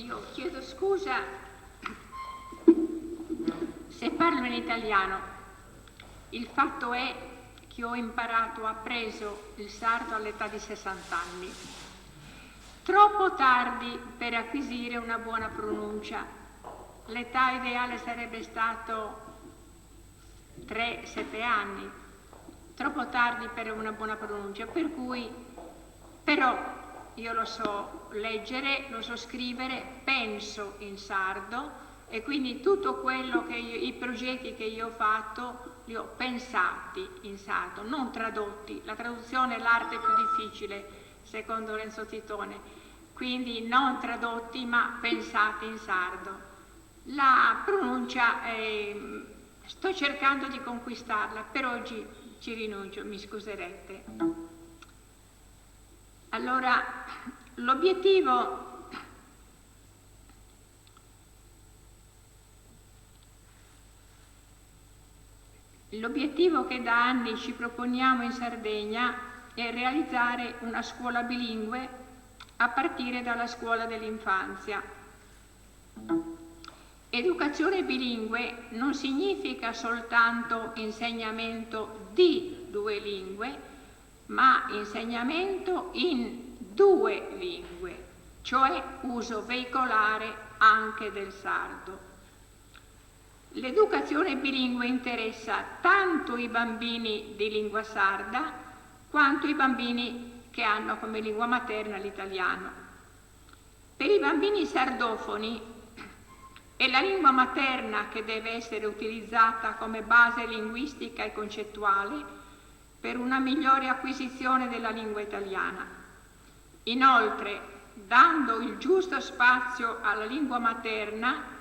io chiedo scusa se parlo in italiano. Il fatto è che ho appreso il sardo all'età di 60 anni. Troppo tardi per acquisire una buona pronuncia. L'età ideale sarebbe stato 3-7 anni. Troppo tardi per una buona pronuncia, per cui però io lo so leggere, lo so scrivere, penso in sardo e quindi tutto quello che i progetti che io ho fatto li ho pensati in sardo, non tradotti. La traduzione è l'arte più difficile, secondo Renzo Titone, quindi non tradotti ma pensati in sardo. La pronuncia sto cercando di conquistarla, per oggi ci rinuncio, mi scuserete. Allora, l'obiettivo che da anni ci proponiamo in Sardegna è realizzare una scuola bilingue a partire dalla scuola dell'infanzia. Educazione bilingue non significa soltanto insegnamento di 2 lingue, ma insegnamento in 2 lingue, cioè uso veicolare anche del sardo. L'educazione bilingue interessa tanto i bambini di lingua sarda quanto i bambini che hanno come lingua materna l'italiano. Per i bambini sardofoni è la lingua materna che deve essere utilizzata come base linguistica e concettuale per una migliore acquisizione della lingua italiana. Inoltre, dando il giusto spazio alla lingua materna,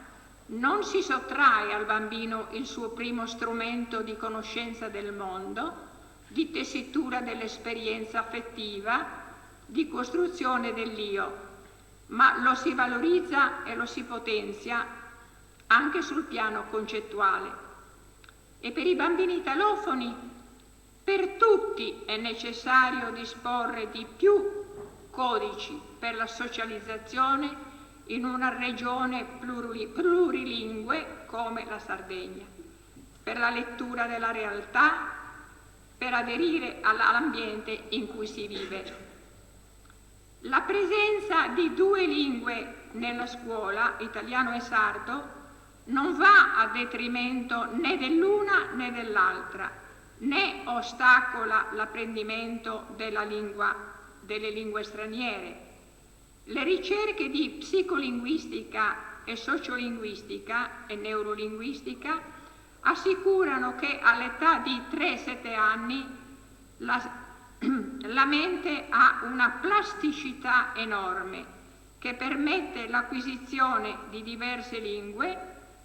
non si sottrae al bambino il suo primo strumento di conoscenza del mondo, di tessitura dell'esperienza affettiva, di costruzione dell'io, ma lo si valorizza e lo si potenzia anche sul piano concettuale. E per i bambini italofoni, per tutti è necessario disporre di più codici per la socializzazione in una regione plurilingue come la Sardegna, per la lettura della realtà, per aderire all'ambiente in cui si vive. La presenza di 2 lingue nella scuola, italiano e sardo, non va a detrimento né dell'una né dell'altra, né ostacola l'apprendimento delle lingue straniere. Le ricerche di psicolinguistica e sociolinguistica e neurolinguistica assicurano che all'età di 3-7 anni la mente ha una plasticità enorme che permette l'acquisizione di diverse lingue,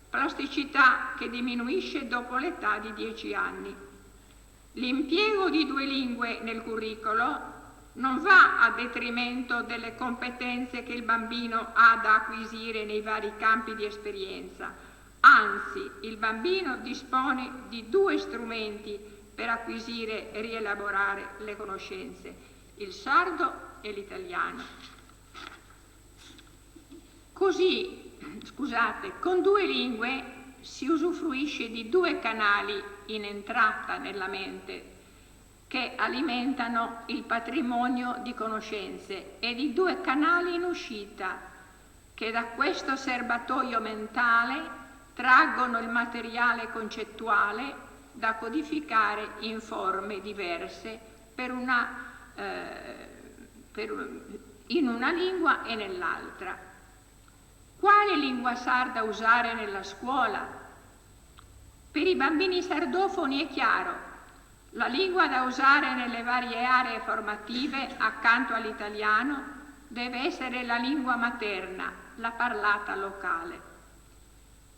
plasticità che diminuisce dopo l'età di 10 anni. L'impiego di 2 lingue nel curricolo non va a detrimento delle competenze che il bambino ha da acquisire nei vari campi di esperienza, anzi il bambino dispone di 2 strumenti per acquisire e rielaborare le conoscenze, il sardo e l'italiano. Così, con 2 lingue si usufruisce di 2 canali in entrata nella mente che alimentano il patrimonio di conoscenze e di 2 canali in uscita che da questo serbatoio mentale traggono il materiale concettuale da codificare in forme diverse in una lingua e nell'altra. Quale lingua sarda usare nella scuola? Per i bambini sardofoni è chiaro. La lingua da usare nelle varie aree formative accanto all'italiano deve essere la lingua materna, la parlata locale.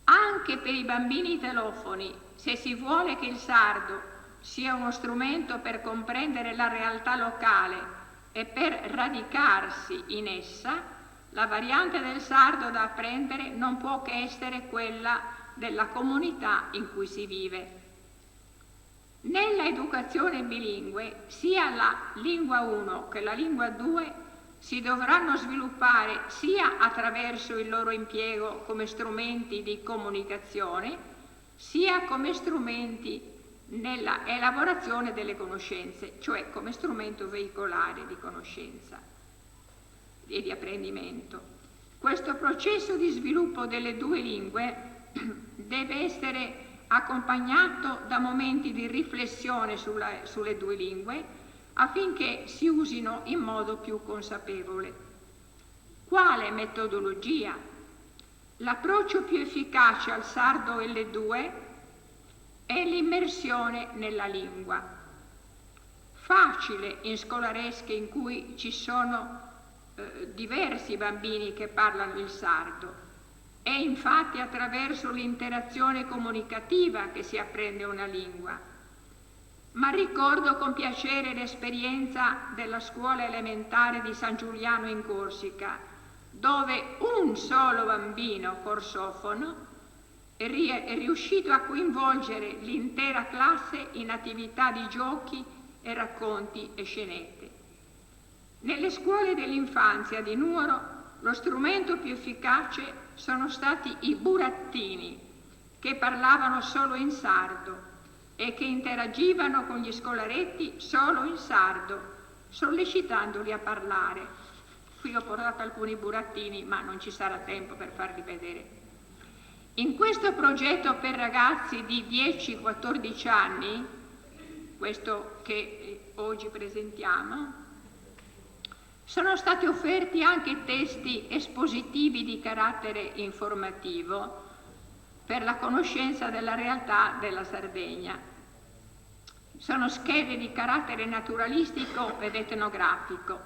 Anche per i bambini italofoni, se si vuole che il sardo sia uno strumento per comprendere la realtà locale e per radicarsi in essa, la variante del sardo da apprendere non può che essere quella della comunità in cui si vive. Nella educazione bilingue, sia la lingua 1 che la lingua 2 si dovranno sviluppare sia attraverso il loro impiego come strumenti di comunicazione, sia come strumenti nella elaborazione delle conoscenze, cioè come strumento veicolare di conoscenza e di apprendimento. Questo processo di sviluppo delle due lingue deve essere accompagnato da momenti di riflessione sulle due lingue affinché si usino in modo più consapevole. Quale metodologia? L'approccio più efficace al sardo L2 è l'immersione nella lingua. Facile in scolaresche in cui ci sono diversi bambini che parlano il sardo. È infatti attraverso l'interazione comunicativa che si apprende una lingua. Ma ricordo con piacere l'esperienza della scuola elementare di San Giuliano in Corsica, dove un solo bambino corsofono è riuscito a coinvolgere l'intera classe in attività di giochi e racconti e scenette. Nelle scuole dell'infanzia di Nuoro lo strumento più efficace sono stati i burattini, che parlavano solo in sardo e che interagivano con gli scolaretti solo in sardo, sollecitandoli a parlare. Qui ho portato alcuni burattini, ma non ci sarà tempo per farli vedere. In questo progetto per ragazzi di 10-14 anni, questo che oggi presentiamo, sono stati offerti anche testi espositivi di carattere informativo per la conoscenza della realtà della Sardegna. Sono schede di carattere naturalistico ed etnografico.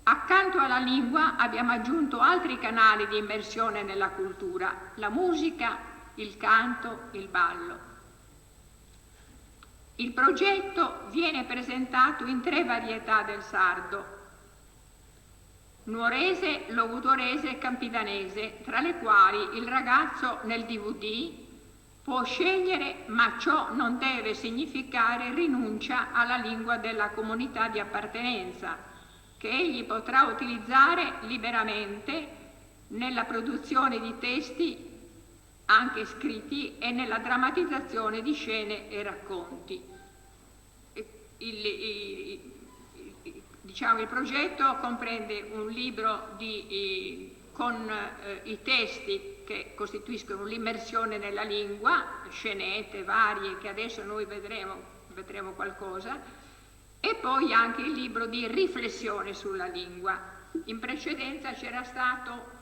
Accanto alla lingua abbiamo aggiunto altri canali di immersione nella cultura, la musica, il canto, il ballo. Il progetto viene presentato in 3 varietà del sardo: nuorese, logutorese e campidanese, tra le quali il ragazzo nel DVD può scegliere, ma ciò non deve significare rinuncia alla lingua della comunità di appartenenza, che egli potrà utilizzare liberamente nella produzione di testi anche scritti e nella drammatizzazione di scene e racconti. Il progetto comprende un libro con i testi che costituiscono l'immersione nella lingua, scenette varie che adesso noi vedremo qualcosa, e poi anche il libro di riflessione sulla lingua. In precedenza c'era stato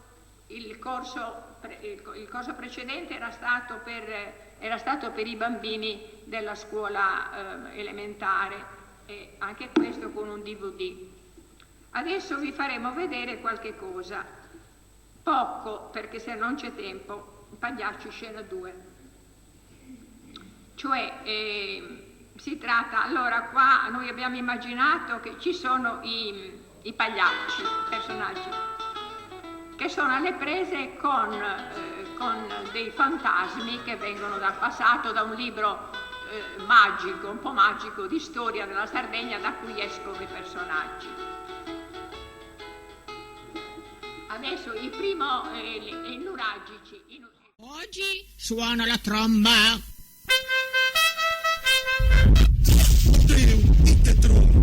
il corso precedente era stato per i bambini della scuola elementare, e anche questo con un DVD. Adesso vi faremo vedere qualche cosa, poco perché se non c'è tempo. Pagliacci scena 2, cioè si tratta, allora qua noi abbiamo immaginato che ci sono i pagliacci, personaggi che sono alle prese con dei fantasmi che vengono dal passato, da un libro magico, un po' magico, di storia della Sardegna, da cui escono i personaggi. Adesso il primo è il nuragici. Oggi suona la tromba. Dite tromba.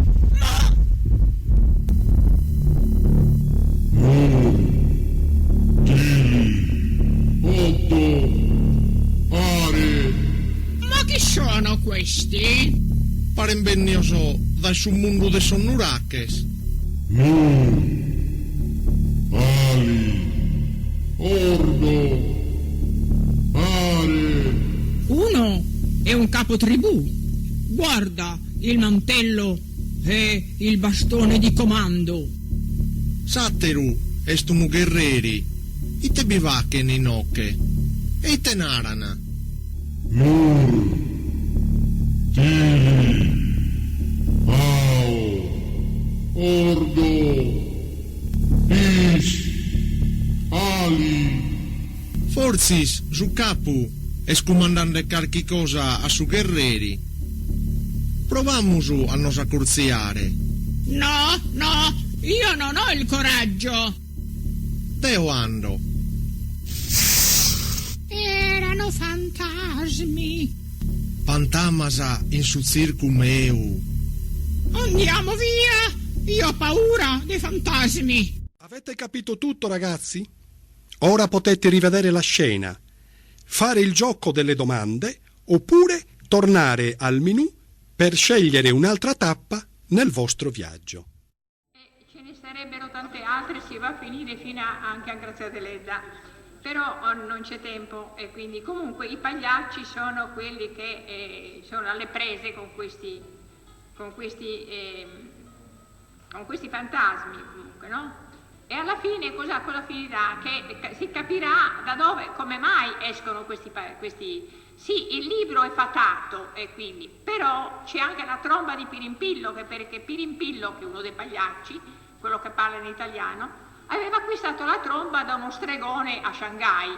Ma chi sono questi? Paren benioso da su mondo de sonnuraches. Ali, Ordo, Are. Uno è un capo tribù. Guarda il mantello e il bastone di comando. Satteru estumu guerrieri. Ite bivacche nei nocche. E ite narana. Nur, Tili, Ao, Ordo, Is, Ali. Forzis su capu escomandando qualche cosa a su guerrieri. Provamusu a nos accurziare. No, io non ho il coraggio. Teo ando. Erano fantasmi. Fantamasa in su circo meu. Andiamo via, io ho paura dei fantasmi. Avete capito tutto, ragazzi? Ora potete rivedere la scena, fare il gioco delle domande oppure tornare al menù per scegliere un'altra tappa nel vostro viaggio. Ce ne sarebbero tante altre, si va a finire fino anche a Grazia Deledda, però non c'è tempo e quindi comunque i pagliacci sono quelli che sono alle prese con questi fantasmi comunque, no? E alla fine cosa finirà? Che si capirà da dove, come mai escono questi. Sì, il libro è fatato e quindi, però c'è anche la tromba di Pirimpillo, perché Pirimpillo, che è uno dei pagliacci, quello che parla in italiano, aveva acquistato la tromba da uno stregone a Shanghai.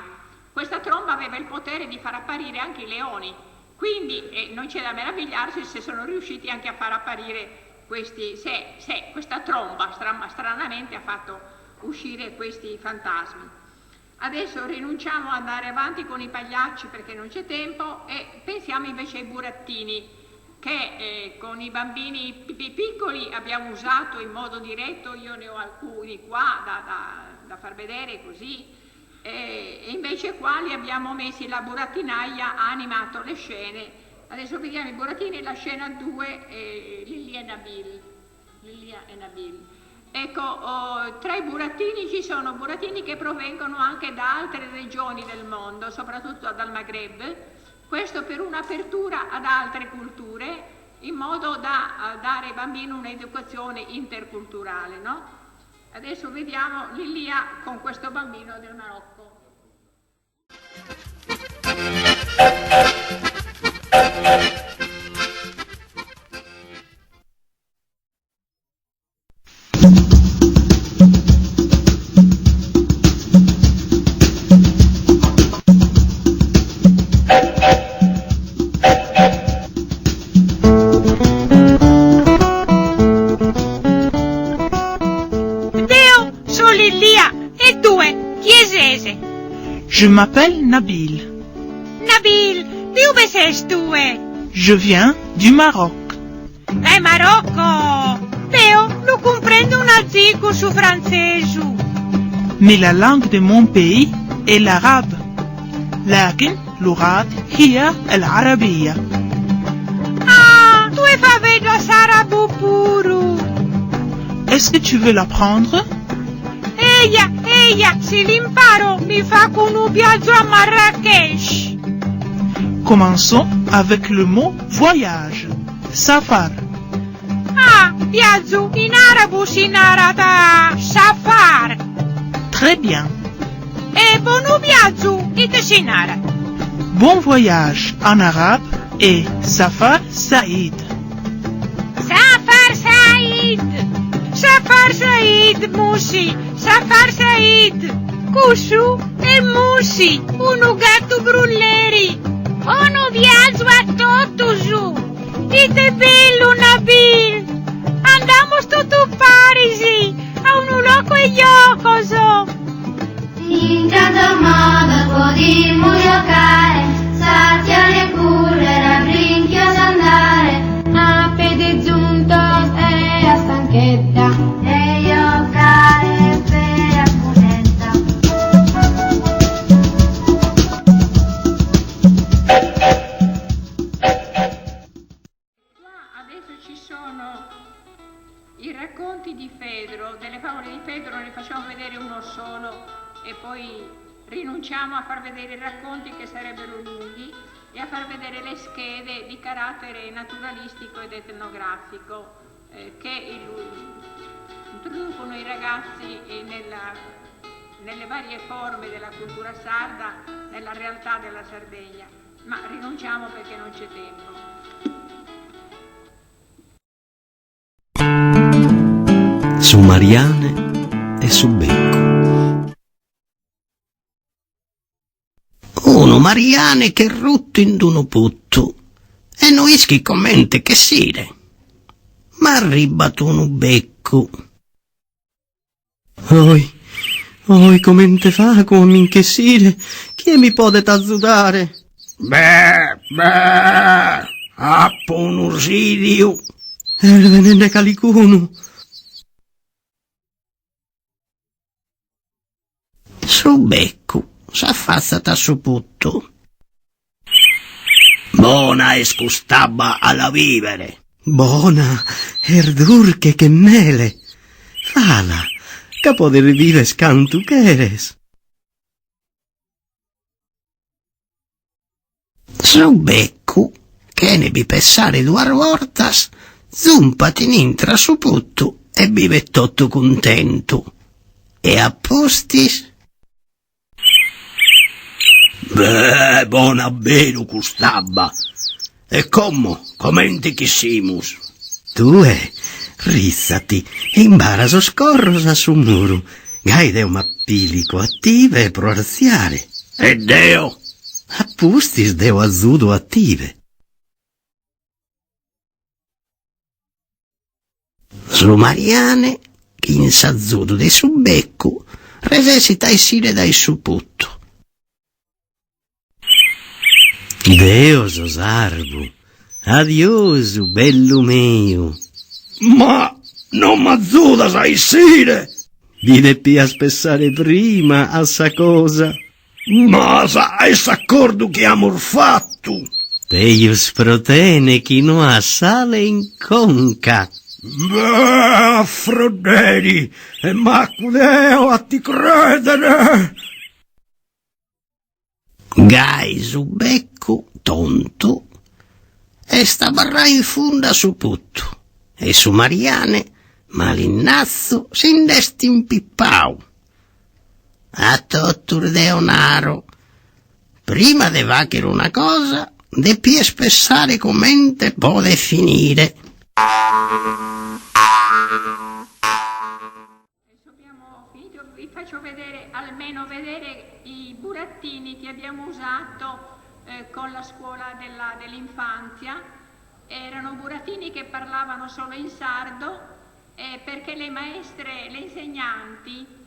Questa tromba aveva il potere di far apparire anche i leoni, quindi non c'è da meravigliarsi se sono riusciti anche a far apparire questa tromba stranamente ha fatto uscire questi fantasmi. Adesso rinunciamo ad andare avanti con i pagliacci perché non c'è tempo e pensiamo invece ai burattini che con i bambini piccoli abbiamo usato in modo diretto. Io ne ho alcuni qua da far vedere così e invece qua li abbiamo messi, la burattinaia ha animato le scene. Adesso vediamo i burattini, la scena 2, Lilia e Nabil. Ecco, tra i burattini ci sono burattini che provengono anche da altre regioni del mondo, soprattutto dal Maghreb, questo per un'apertura ad altre culture, in modo da dare ai bambini un'educazione interculturale, no? Adesso vediamo Lilia con questo bambino del Marocco. Je m'appelle Nabil. Nabil, dove sei tu? Je viens du Maroc. Marocco! Teo, non comprendo una zico su francese. Mais la langue de mon pays est l'arabe. لكن لغات هي العربية. Ah, tu hai fatto sarabo puro. Est-ce que tu veux l'apprendre? Eia, se l'imparo mi fa con un viaggio a Marrakech. Commençons avec le mot voyage. Safar. Ah, viaggio in arabo si narra safar. Très bien. E buon viaggio, ite si narra. Bon voyage en arabe est Safar Saïd. Safar Saïd. Safar Saïd, Musi. Safar Saïd. Kushu e Musi, uno gatto brulleri. Buon viaggio a Totusu. Ite bello, Nabil. Andiamo tutto Parisi, a un loco e giocoso. Intanto modo potremmo giocare, sartiane correre, a brinchioso andare, a piedi giuntos e a stanchetta, e giocare per a cunetta. Adesso ci sono i racconti di Fedro, delle favole di Fedro, ne facciamo vedere uno solo e poi rinunciamo a far vedere i racconti che sarebbero lunghi e a far vedere le schede di carattere naturalistico ed etnografico che introducono i ragazzi nelle varie forme della cultura sarda, nella realtà della Sardegna, ma rinunciamo perché non c'è tempo. Su Mariane e su Becco. Uno Mariane che rutto in d'uno putto e non ischi commente che sire, ma arribato uno becco. Oi, come te fa, come inchessire? Chi mi può t'azzudare? Beh, appo un usidio. Il venende calicuno. Su becco, s'affazzata su putto. Buona e scustabba alla vivere. Buona, erdurche che mele. Fala, capo de vive scantu che eres. Su becco, che ne bi pensare 2 voltas, zumpati in intra su putto e vive tutto contento. E a postis? Beh, buona bene custabba. E comenti chi simus? Rissati, imbaraso scorrosa su muro. Gaide un mappilico attive pro arziare. E Deo? Appustis deo azudo attive. Su Mariane, chi in s'azzudo de su becco, resesita e sire dai su putto. Deus sarvo. Adiosu, bello mio. Ma non m'azzuda sai sire. Vide a spessare prima a sa cosa. Ma sai s'accordo che amor fatto. Peius protene chi non ha sale in conca. Beh, affroderi, e macudeo a ti credere. Gai su becco, tonto, e sta barra in funda su putto, e su Mariane, malinnazzo, s'indesti impippau. A tottur deonaro, prima de vachere una cosa, de pie spessare commente può finire. Adesso abbiamo finito, vi faccio vedere, almeno vedere i burattini che abbiamo usato con la scuola dell'infanzia. Erano burattini che parlavano solo in sardo perché le maestre, le insegnanti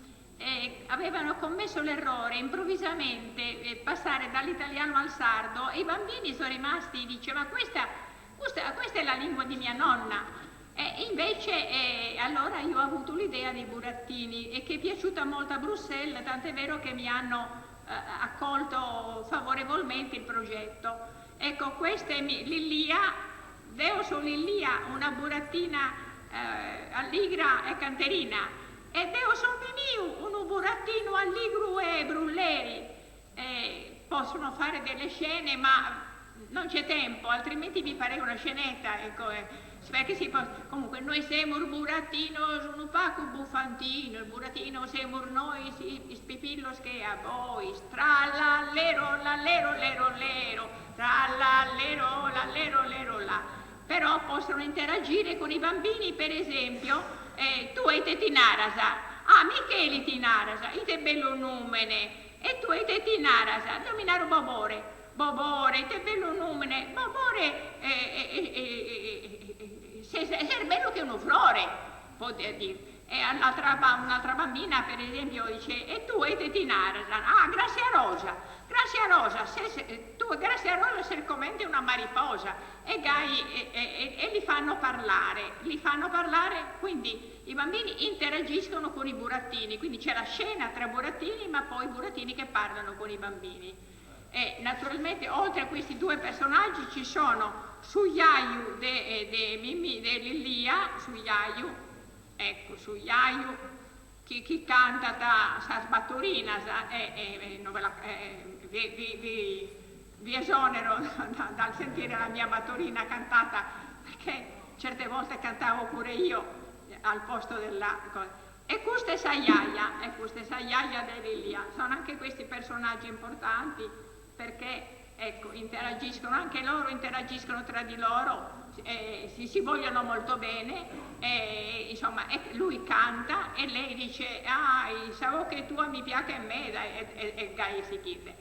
avevano commesso l'errore improvvisamente passare dall'italiano al sardo e i bambini sono rimasti, diceva questa è la lingua di mia nonna. E invece allora io ho avuto l'idea dei burattini e che è piaciuta molto a Bruxelles, tant'è vero che mi hanno accolto favorevolmente il progetto. Ecco, questa è Lillia, Deo su Lillia, una burattina alligra e canterina, e Deo su Mimiu, un burattino alligro e brulleri. Possono fare delle scene, ma non c'è tempo, altrimenti vi farei una scenetta, ecco. Perché comunque noi siamo il burattino, sono Paco buffantino, il burattino siamo noi, spipillos che a voi, trallallero, lallero, lero, lero, trallallero, lallero, lero, la. Però possono interagire con i bambini, per esempio, tu hai te tinarasa, Micheli tinarasa, ite bello numene, e tu hai te tinarasa, dominaro Bobore, te bello numene, Bobore, è bello che uno flore, poter dire. E un'altra bambina, per esempio, dice, e tu hai te tinarasa, Grazia Rosa, Grazia Rosa se commente una mariposa, e li fanno parlare, quindi i bambini interagiscono con i burattini, quindi c'è la scena tra burattini, ma poi burattini che parlano con i bambini. E naturalmente oltre a questi 2 personaggi ci sono Suiaiu de Lillia, Suiaiu, chi canta sa sbatturina, vi esonero dal sentire la mia battorina cantata, perché certe volte cantavo pure io al posto della cosa. E questa è Saiaia de Lillia, sono anche questi personaggi importanti, perché ecco, anche loro interagiscono tra di loro, si vogliono molto bene, insomma, lui canta e lei dice, so che tu mi piace a me, e Gai si chiede.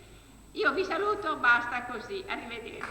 Io vi saluto, basta così, arrivederci.